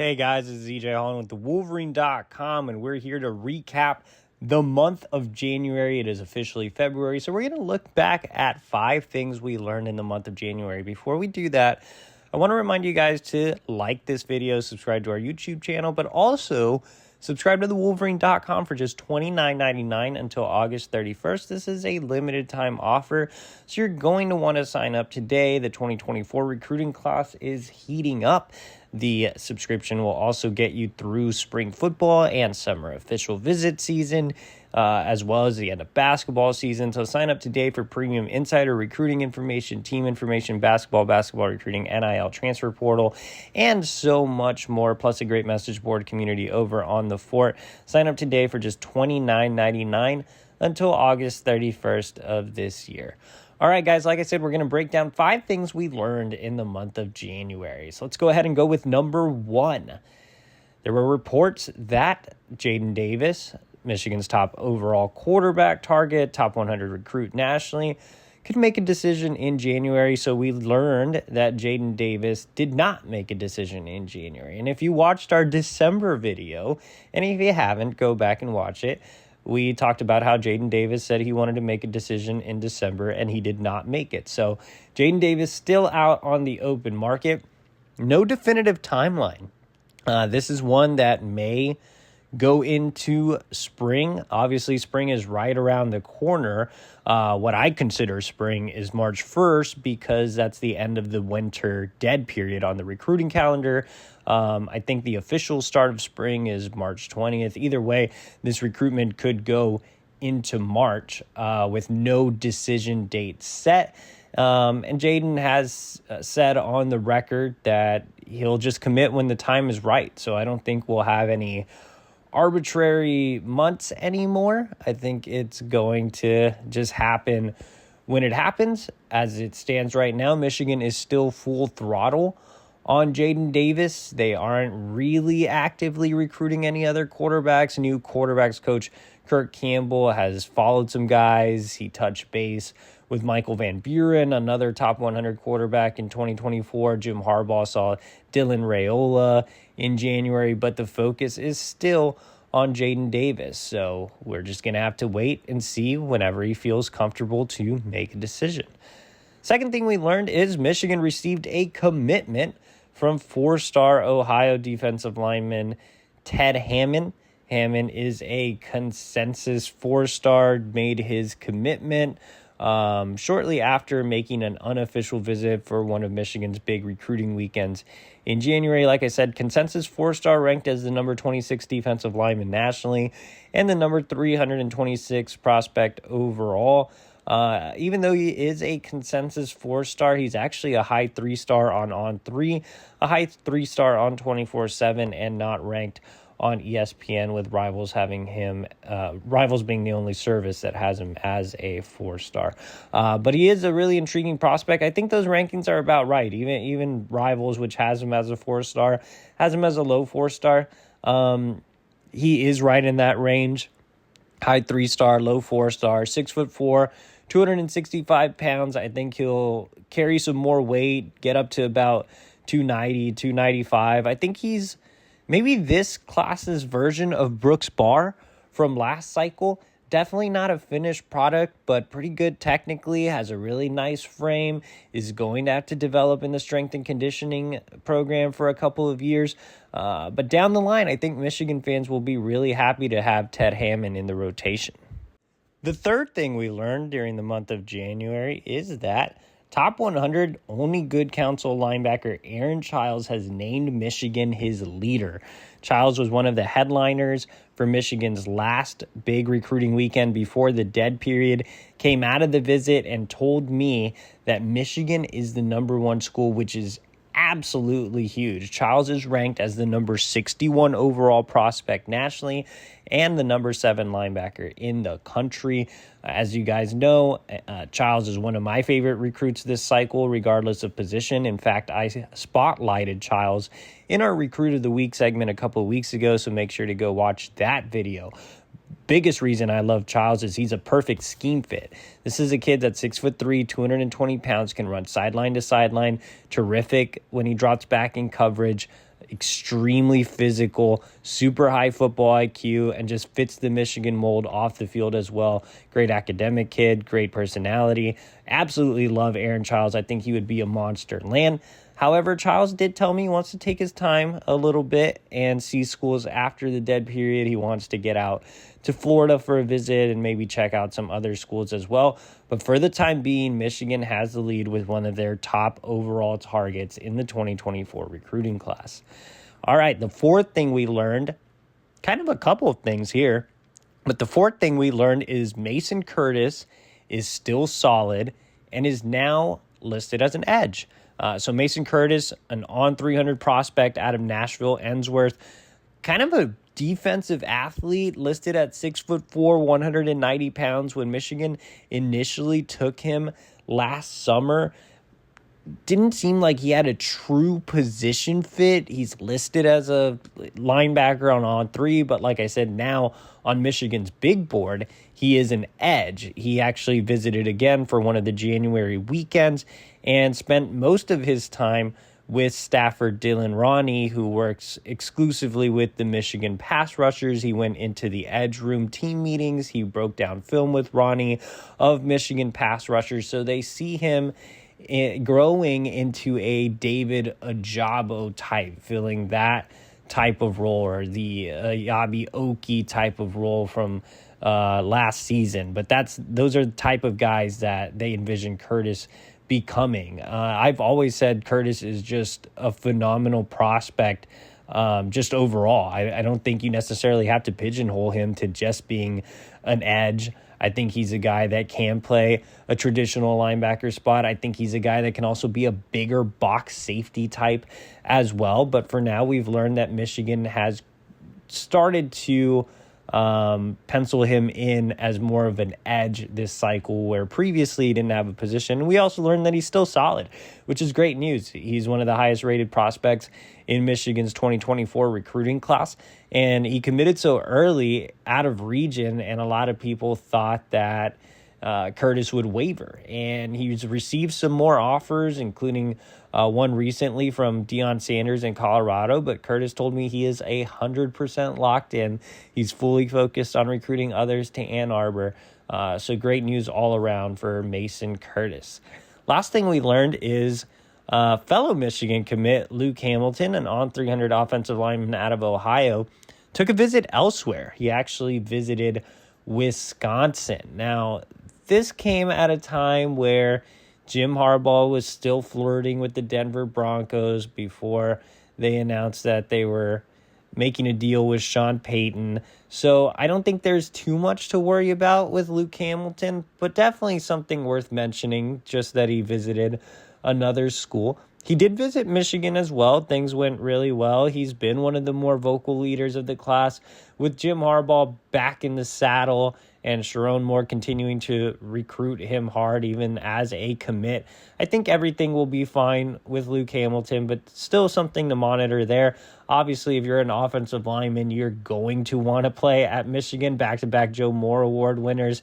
Hey guys, this is Holland with the Wolverine.com, and we're here to recap the month of January. It is officially February, so we're going to look back at 5 things we learned in the month of January. Before we do that, I want to remind you guys to like this video, subscribe to our YouTube channel, but also subscribe to the Wolverine.com for just $29.99 until August 31st. This is a limited time offer, so you're going to want to sign up today. The 2024 recruiting class is heating up. The subscription will also get you through spring football and summer official visit season, as well as the end of basketball season. So sign up today for premium insider recruiting information, team information, basketball recruiting, NIL transfer portal, and so much more, plus a great message board community over on the Fort. Sign up today for just $29.99 until August 31st of this year. All right, guys, like I said, we're going to break down 5 things we learned in the month of January. So let's go ahead and go with number 1. There were reports that Jaden Davis, Michigan's top overall quarterback target, top 100 recruit nationally, could make a decision in January. So we learned that Jaden Davis did not make a decision in January. And if you watched our December video, and if you haven't, go back and watch it, we talked about how Jaden Davis said he wanted to make a decision in December, and he did not make it. So Jaden Davis still out on the open market. No definitive timeline. This is one that may go into spring. Obviously, spring is right around the corner. What I consider spring is March 1st because that's the end of the winter dead period on the recruiting calendar. I think the official start of spring is March 20th. Either way, this recruitment could go into March with no decision date set. And Jaden has said on the record that he'll just commit when the time is right. So I don't think we'll have any arbitrary months anymore. I think it's going to just happen when it happens. As it stands right now, Michigan is still full throttle on Jaden Davis. They aren't really actively recruiting any other quarterbacks. New quarterbacks coach Kirk Campbell has followed some guys. He touched base with Michael Van Buren, another top 100 quarterback in 2024. Jim Harbaugh saw Dylan Raiola in January, but the focus is still on Jaden Davis. So we're just going to have to wait and see whenever he feels comfortable to make a decision. Second thing we learned is Michigan received a commitment from 4-star Ohio defensive lineman Ted Hammond. Hammond is a consensus 4-star, made his commitment shortly after making an unofficial visit for one of Michigan's big recruiting weekends in January. Like I said, consensus 4-star, ranked as the number 26 defensive lineman nationally and the number 326 prospect overall. Even though he is a consensus 4-star, he's actually a high 3-star on On3, a high 3-star on 24/7, and not ranked on ESPN, with Rivals having him, Rivals being the only service that has him as a 4-star. But he is a really intriguing prospect. I think those rankings are about right. Even Rivals, which has him as a 4-star, has him as a low 4-star. He is right in that range. High 3-star, low 4-star, 6'4", 265 pounds. I think he'll carry some more weight, get up to about 290, 295. I think he's maybe this class's version of Brooks Barr from last cycle. Definitely not a finished product, but pretty good technically, has a really nice frame, is going to have to develop in the strength and conditioning program for a couple of years. But down the line, I think Michigan fans will be really happy to have Ted Hammond in the rotation. The third thing we learned during the month of January is that top 100 only good counsel linebacker Aaron Childs has named Michigan his leader. Childs was one of the headliners for Michigan's last big recruiting weekend before the dead period, came out of the visit and told me that Michigan is the number 1 school, which is absolutely huge. Childs is ranked as the number 61 overall prospect nationally and the number 7 linebacker in the country. As you guys know, Childs is one of my favorite recruits this cycle, regardless of position. In fact, I spotlighted Childs in our Recruit of the Week segment a couple of weeks ago, so make sure to go watch that video. Biggest reason I love Childs is he's a perfect scheme fit. This is a kid that's 6'3", 220 pounds, can run sideline to sideline, terrific when he drops back in coverage, extremely physical, super high football IQ, and just fits the Michigan mold off the field as well. Great academic kid, great personality. Absolutely love Aaron Childs. I think he would be a monster in land. However, Childs did tell me he wants to take his time a little bit and see schools after the dead period. He wants to get out to Florida for a visit and maybe check out some other schools as well. But for the time being, Michigan has the lead with one of their top overall targets in the 2024 recruiting class. All right, the fourth thing we learned, kind of a couple of things here, but the fourth thing we learned is Mason Curtis is still solid and is now listed as an edge. So Mason Curtis, an on 300 prospect out of Nashville, Ensworth, kind of a defensive athlete, listed at 6'4", 190 pounds when Michigan initially took him last summer. Didn't seem like he had a true position fit. He's listed as a linebacker on 3, but like I said, now on Michigan's big board, he is an edge. He actually visited again for one of the January weekends and spent most of his time with staffer Dylan Roney, who works exclusively with the Michigan pass rushers. He went into the edge room team meetings. He broke down film with Roney of Michigan pass rushers. So they see him growing into a David Ojabo type, filling that type of role, or the Yabi Oki type of role from last season. But those are the type of guys that they envision Curtis becoming. I've always said Curtis is just a phenomenal prospect, just overall. I don't think you necessarily have to pigeonhole him to just being an edge. I think he's a guy that can play a traditional linebacker spot. I think he's a guy that can also be a bigger box safety type as well. But for now, we've learned that Michigan has started to pencil him in as more of an edge this cycle, where previously he didn't have a position. We also learned that he's still solid, which is great news. He's one of the highest rated prospects in Michigan's 2024 recruiting class, and he committed so early out of region, and a lot of people thought that Curtis would waver, and he's received some more offers, including one recently from Deion Sanders in Colorado. But Curtis told me he is 100% locked in. He's fully focused on recruiting others to Ann Arbor. So great news all around for Mason Curtis. Last thing we learned is fellow Michigan commit Luke Hamilton, an on 300 offensive lineman out of Ohio, took a visit elsewhere. He actually visited Wisconsin. Now, this came at a time where Jim Harbaugh was still flirting with the Denver Broncos before they announced that they were making a deal with Sean Payton. So I don't think there's too much to worry about with Luke Hamilton, but definitely something worth mentioning, just that he visited another school. He did visit Michigan as well. Things went really well. He's been one of the more vocal leaders of the class, with Jim Harbaugh back in the saddle and Sharon Moore continuing to recruit him hard, even as a commit. I think everything will be fine with Luke Hamilton, but still something to monitor there. Obviously, if you're an offensive lineman, you're going to want to play at Michigan. Back-to-back Joe Moore Award winners.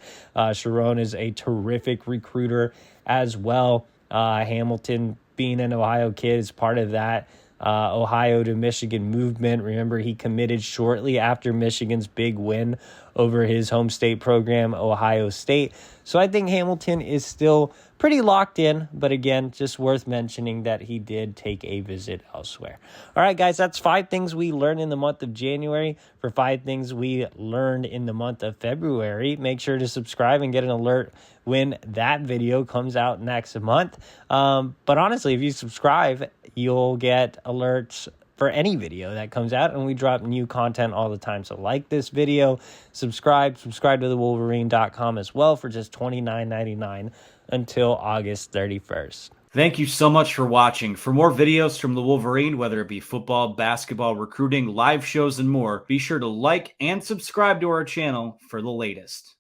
Sharon is a terrific recruiter as well. Hamilton, being an Ohio kid, is part of that Ohio to Michigan movement. Remember, he committed shortly after Michigan's big win over his home state program, Ohio State. So I think Hamilton is still pretty locked in, but again, just worth mentioning that he did take a visit elsewhere. All right, guys, that's 5 things we learned in the month of January. For 5 things we learned in the month of February, make sure to subscribe and get an alert when that video comes out next month. But honestly, if you subscribe, you'll get alerts for any video that comes out, and we drop new content all the time. So like this video, subscribe to the Wolverine.com as well for just $29.99 until August 31st. Thank you so much for watching. For more videos from the Wolverine, whether it be football, basketball, recruiting, live shows, and more, be sure to like and subscribe to our channel for the latest.